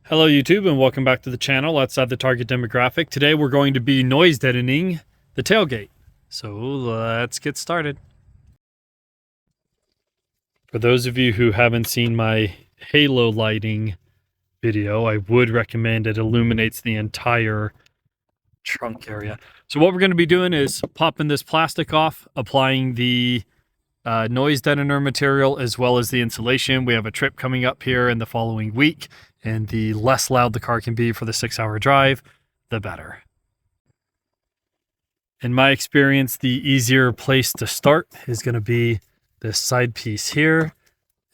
Hello YouTube and welcome back to the channel outside the target demographic. Today we're going to be noise deadening the tailgate. So let's get started. For those of you who haven't seen my halo lighting video, I would recommend it. Illuminates the entire trunk area. So what we're going to be doing is popping this plastic off, applying the noise deadener material as well as the insulation. We have a trip coming up here in the following week, and the less loud the car can be for the 6-hour drive, the better. In my experience, the easier place to start is going to be this side piece here.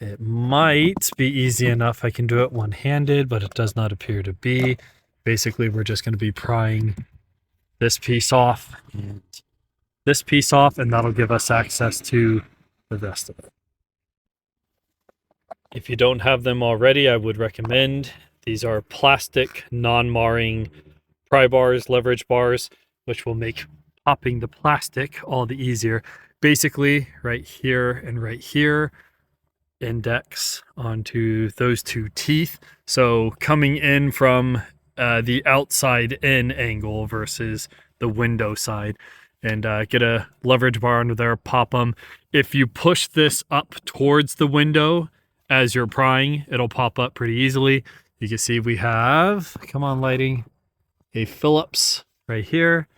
It might be easy enough I can do it one-handed, but it does not appear to be. Basically, we're just going to be prying this piece off and this piece off, and that'll give us access to the rest of it. If you don't have them already, I would recommend these are plastic non-marring pry bars, leverage bars, which will make popping the plastic all the easier. Basically, right here and right here, index onto those two teeth. So coming in from the outside in angle versus the window side, and get a leverage bar under there, pop them. If you push this up towards the window as you're prying, it'll pop up pretty easily. You can see we have, come on lighting, a Phillips right here.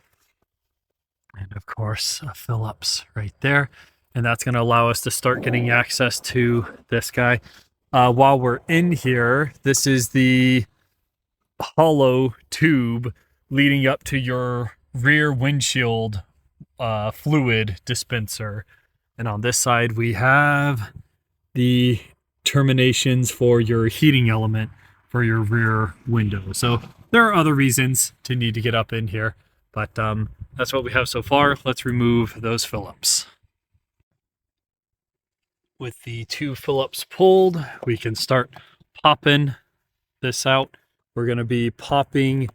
And of course, a Phillips right there. And that's going to allow us to start getting access to this guy. While we're in here, this is the hollow tube leading up to your rear windshield fluid dispenser. And on this side, we have the terminations for your heating element for your rear window. So there are other reasons to need to get up in here, but that's what we have so far. Let's remove those Phillips. With the two Phillips pulled, we can start popping this out. We're going to be popping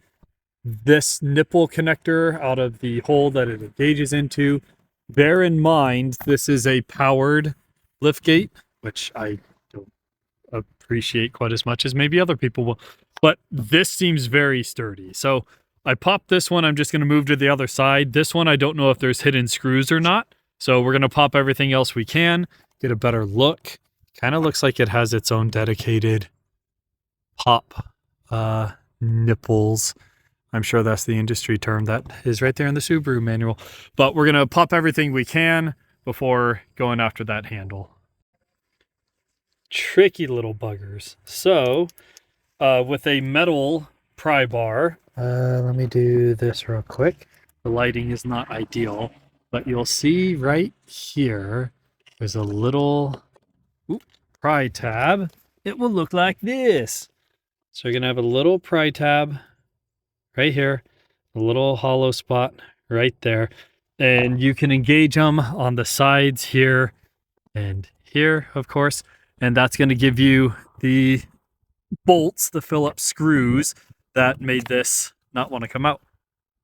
this nipple connector out of the hole that it engages into. Bear in mind, this is a powered liftgate, which I don't appreciate quite as much as maybe other people will, but this seems very sturdy. So I popped this one. I'm just going to move to the other side. This one, I don't know if there's hidden screws or not. So we're going to pop everything else we can, get a better look. Kind of looks like it has its own dedicated pop nipples. I'm sure that's the industry term that is right there in the Subaru manual. But we're going to pop everything we can before going after that handle. Tricky little buggers. So, with a metal pry bar, let me do this real quick. The lighting is not ideal, but you'll see right here, there's a little pry tab. It will look like this. So you're going to have a little pry tab right here, a little hollow spot right there, and you can engage them on the sides here and here, of course, and that's going to give you the bolts, the Phillips screws that made this not want to come out.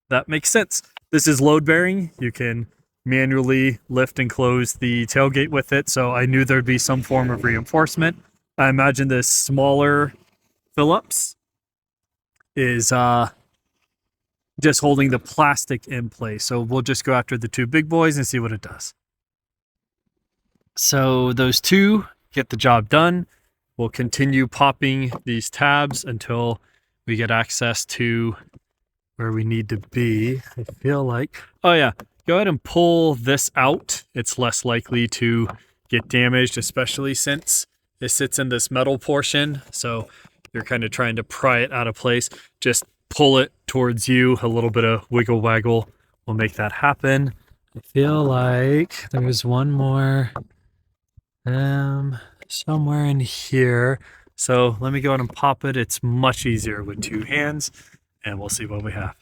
That makes sense. This is load bearing. You can manually lift and close the tailgate with it, so I knew there'd be some form of reinforcement. I imagine this smaller Phillips is just holding the plastic in place. So we'll just go after the two big boys and see what it does. So those two get the job done. We'll continue popping these tabs until we get access to where we need to be. I feel like, oh yeah, go ahead and pull this out. It's less likely to get damaged, especially since it sits in this metal portion. So you're kind of trying to pry it out of place. Just pull it towards you. A little bit of wiggle waggle will make that happen. I feel like there's one more somewhere in here. So let me go ahead and pop it. It's much easier with two hands, and we'll see what we have.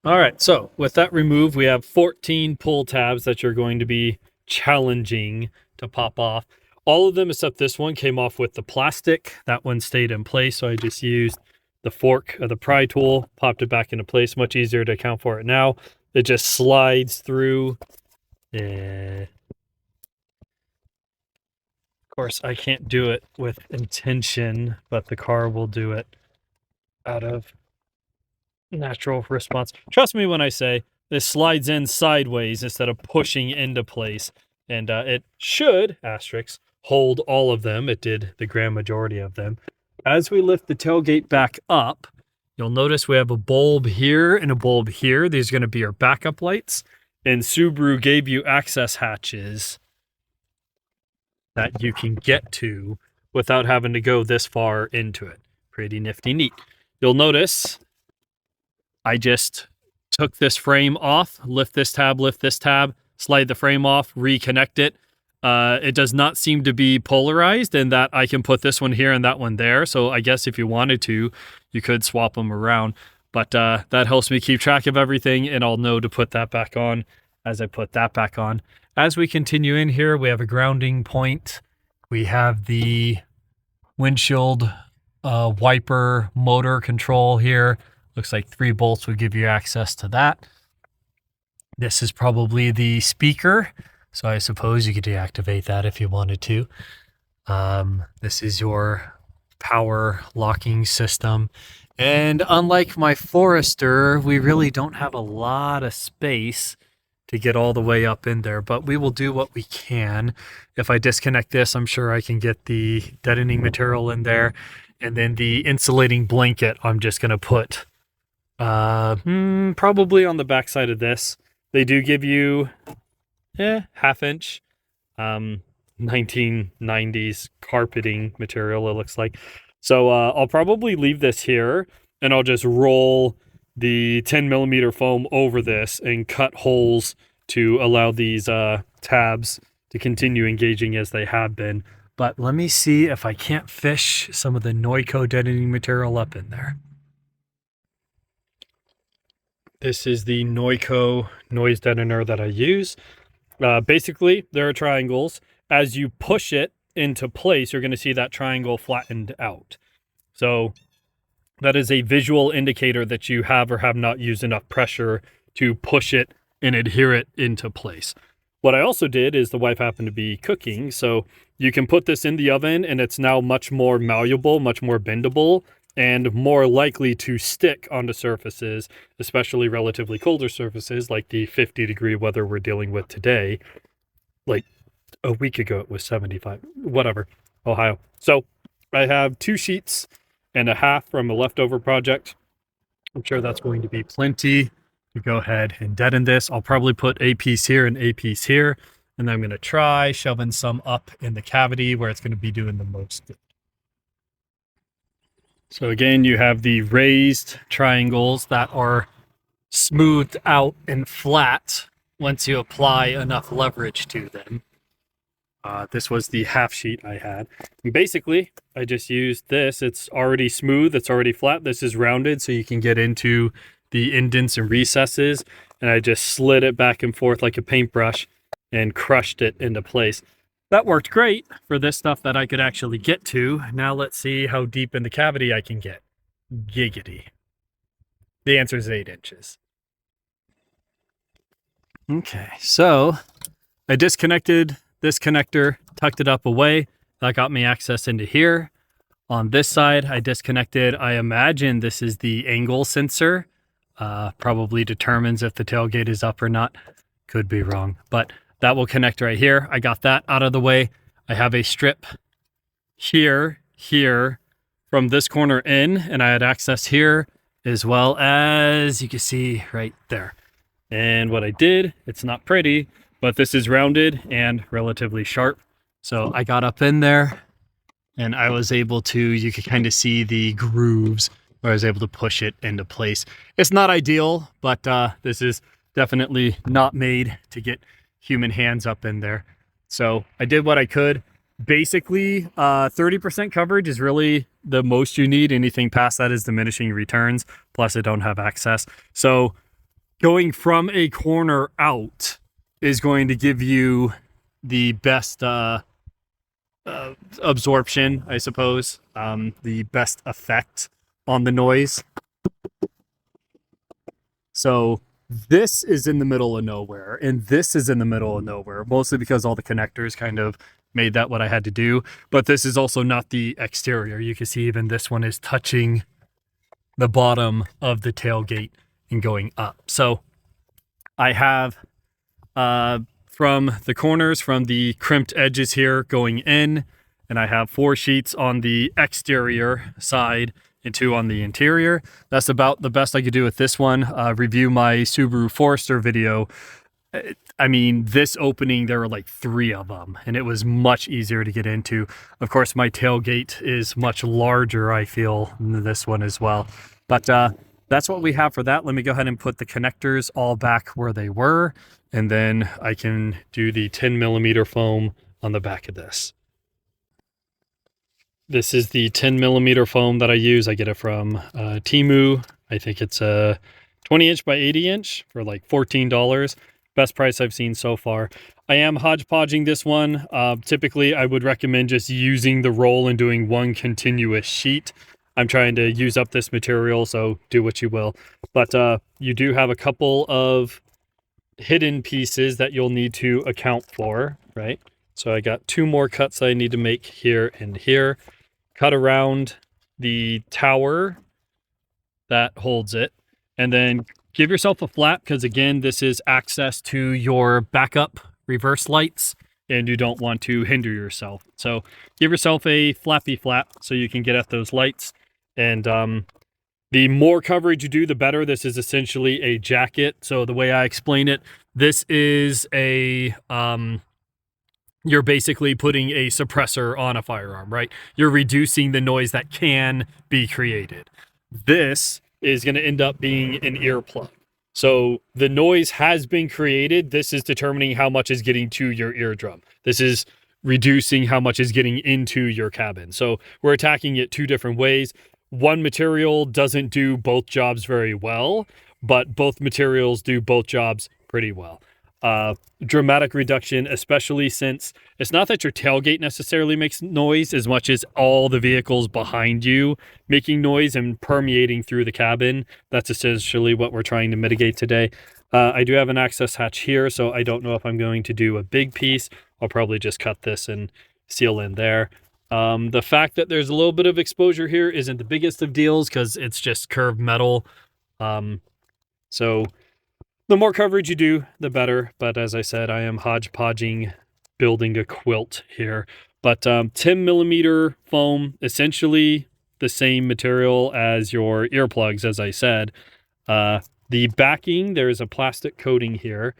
All right, so with that removed, we have 14 pull tabs that you're going to be challenging to pop off. All of them except this one came off with the plastic. That one stayed in place, so I just used the fork of the pry tool, popped it back into place. Much easier to account for it now. It just slides through. Of Of course, I can't do it with intention, but the car will do it out of natural response. Trust me when I say this slides in sideways instead of pushing into place. And it should, asterisk, hold all of them. It did the grand majority of them. As we lift the tailgate back up, you'll notice we have a bulb here and a bulb here. These are going to be our backup lights. And Subaru gave you access hatches that you can get to without having to go this far into it. Pretty nifty neat. You'll notice I just took this frame off, lift this tab, slide the frame off, reconnect it. It does not seem to be polarized in that I can put this one here and that one there. So I guess if you wanted to, you could swap them around. But that helps me keep track of everything, and I'll know to put that back on as I put that back on. As we continue in here, we have a grounding point. We have the windshield wiper motor control here. Looks like 3 bolts would give you access to that. This is probably the speaker, so I suppose you could deactivate that if you wanted to. This is your power locking system. And unlike my Forester, we really don't have a lot of space to get all the way up in there, but we will do what we can. If I disconnect this, I'm sure I can get the deadening material in there. And then the insulating blanket, I'm just going to put probably on the back side of this. They do give you half-inch 1990s carpeting material, it looks like. So I'll probably leave this here, and I'll just roll the 10 millimeter foam over this and cut holes to allow these tabs to continue engaging as they have been. But let me see if I can't fish some of the Noico deadening material up in there. This is the Noico noise deadener that I use. Basically, there are triangles. As you push it into place, you're going to see that triangle flattened out. So that is a visual indicator that you have or have not used enough pressure to push it and adhere it into place. What I also did is the wife happened to be cooking, so you can put this in the oven and it's now much more malleable, much more bendable, and more likely to stick onto surfaces, especially relatively colder surfaces like the 50-degree weather we're dealing with today. Like a week ago it was 75, whatever, Ohio. So I have 2 sheets and a half from a leftover project. I'm sure that's going to be plenty to go ahead and deaden this. I'll probably put a piece here and a piece here, and then I'm going to try shoving some up in the cavity where it's going to be doing the most good. So again, you have the raised triangles that are smoothed out and flat once you apply enough leverage to them. This was the half sheet I had. And basically, I just used this. It's already smooth. It's already flat. This is rounded, so you can get into the indents and recesses. And I just slid it back and forth like a paintbrush and crushed it into place. That worked great for this stuff that I could actually get to. Now let's see how deep in the cavity I can get. Giggity. The answer is 8 inches. Okay, so I disconnected this connector, tucked it up away. That got me access into here. On this side, I disconnected, I imagine this is the angle sensor. Probably determines if the tailgate is up or not. Could be wrong, but that will connect right here. I got that out of the way. I have a strip here, from this corner in, and I had access here as well as you can see right there. And what I did, it's not pretty, but this is rounded and relatively sharp. So I got up in there and I was able to, you could kind of see the grooves where I was able to push it into place. It's not ideal, but this is definitely not made to get human hands up in there. So I did what I could. Basically, 30% coverage is really the most you need. Anything past that is diminishing returns. Plus I don't have access. So going from a corner out is going to give you the best absorption, I suppose, the best effect on the noise. So this is in the middle of nowhere, and this is in the middle of nowhere, mostly because all the connectors kind of made that what I had to do. But this is also not the exterior. You can see even this one is touching the bottom of the tailgate and going up. So I have from the corners, from the crimped edges here going in, and I have 4 sheets on the exterior side and 2 on the interior. That's about the best I could do with this one. Review my Subaru Forester video. I mean, this opening, there were like 3 of them, and it was much easier to get into. Of course, my tailgate is much larger, I feel, than this one as well. But that's what we have for that. Let me go ahead and put the connectors all back where they were, and then I can do the 10mm foam on the back of this. This is the 10mm foam that I use. I get it from Temu. I think it's a 20-inch by 80-inch for like $14. Best price I've seen so far. I am hodgepodging this one. Typically, I would recommend just using the roll and doing one continuous sheet. I'm trying to use up this material, so do what you will. But you do have a couple of hidden pieces that you'll need to account for, right? So I got 2 more cuts I need to make here and here. Cut around the tower that holds it, and then give yourself a flap, because again, this is access to your backup reverse lights, and you don't want to hinder yourself. So give yourself a flappy flap so you can get at those lights. And the more coverage you do, the better. This is essentially a jacket. So the way I explain it, this is a you're basically putting a suppressor on a firearm, right? You're reducing the noise that can be created. This is going to end up being an earplug. So the noise has been created. This is determining how much is getting to your eardrum. This is reducing how much is getting into your cabin. So we're attacking it 2 different ways. One material doesn't do both jobs very well, but both materials do both jobs pretty well. Dramatic reduction, especially since it's not that your tailgate necessarily makes noise as much as all the vehicles behind you making noise and permeating through the cabin. That's essentially what we're trying to mitigate today. I do have an access hatch here, so I don't know if I'm going to do a big piece. I'll probably just cut this and seal in there. The fact that there's a little bit of exposure here isn't the biggest of deals because it's just curved metal. So the more coverage you do, the better. But as I said, I am hodgepodging, building a quilt here. But 10mm foam, essentially the same material as your earplugs, as I said. The backing, there's a plastic coating here.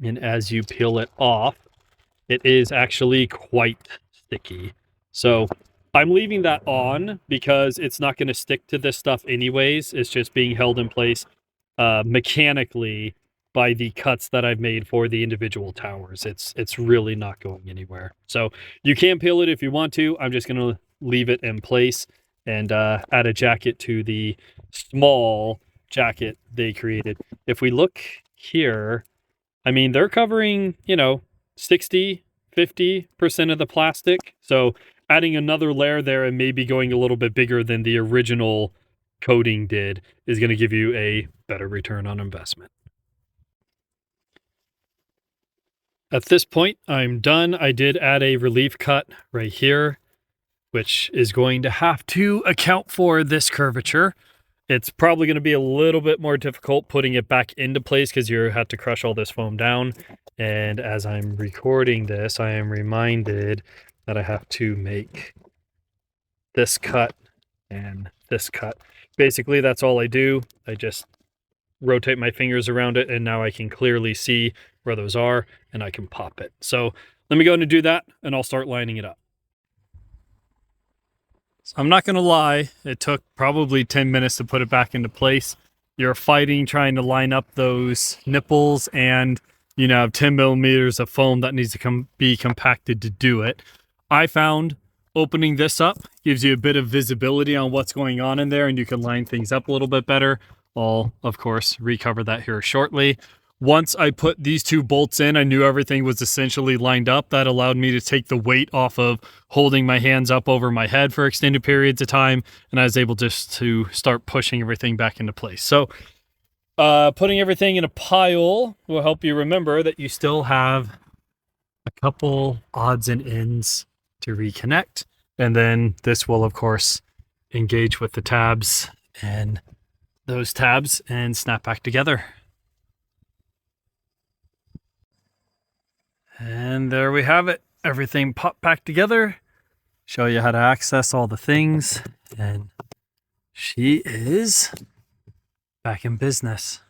And as you peel it off, it is actually quite sticky. So I'm leaving that on because it's not going to stick to this stuff anyways. It's just being held in place mechanically by the cuts that I've made for the individual towers. It's really not going anywhere. So you can peel it if you want to. I'm just going to leave it in place and add a jacket to the small jacket they created. If we look here, I mean, they're covering, 60-50% of the plastic. So adding another layer there and maybe going a little bit bigger than the original coating did is going to give you a better return on investment. At this point, I'm done. I did add a relief cut right here, which is going to have to account for this curvature. It's probably going to be a little bit more difficult putting it back into place because you have to crush all this foam down. And as I'm recording this, I am reminded that I have to make this cut and this cut. Basically, that's all I do. I just rotate my fingers around it, and now I can clearly see where those are, and I can pop it. So let me go and do that, and I'll start lining it up. So I'm not going to lie, it took probably 10 minutes to put it back into place. You're fighting trying to line up those nipples, and 10mm of foam that needs to be compacted to do it. I found opening this up gives you a bit of visibility on what's going on in there, and you can line things up a little bit better. I'll, of course, recover that here shortly. Once I put these 2 bolts in, I knew everything was essentially lined up. That allowed me to take the weight off of holding my hands up over my head for extended periods of time, and I was able just to start pushing everything back into place. So putting everything in a pile will help you remember that you still have a couple odds and ends to reconnect. And then this will, of course, engage with the tabs and those tabs and snap back together. And there we have it. Everything popped back together. Show you how to access all the things. And she is back in business.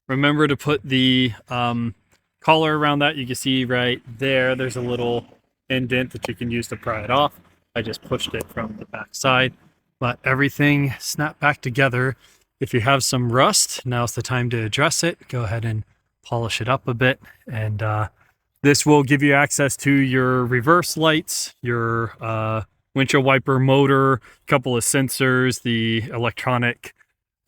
Remember to put the collar around that. You can see right there, there's a little indent that you can use to pry it off. I just pushed it from the back side, but everything snapped back together. If you have some rust, now's the time to address it. Go ahead and polish it up a bit. And this will give you access to your reverse lights, your windshield wiper motor, a couple of sensors, the electronic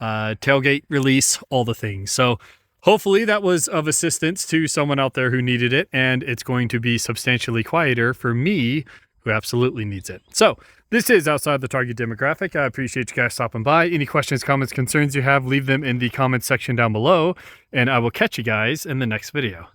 tailgate release, all the things. So hopefully that was of assistance to someone out there who needed it, and it's going to be substantially quieter for me who absolutely needs it. So this is outside the target demographic. I appreciate you guys stopping by. Any questions, comments, concerns you have, leave them in the comments section down below, and I will catch you guys in the next video.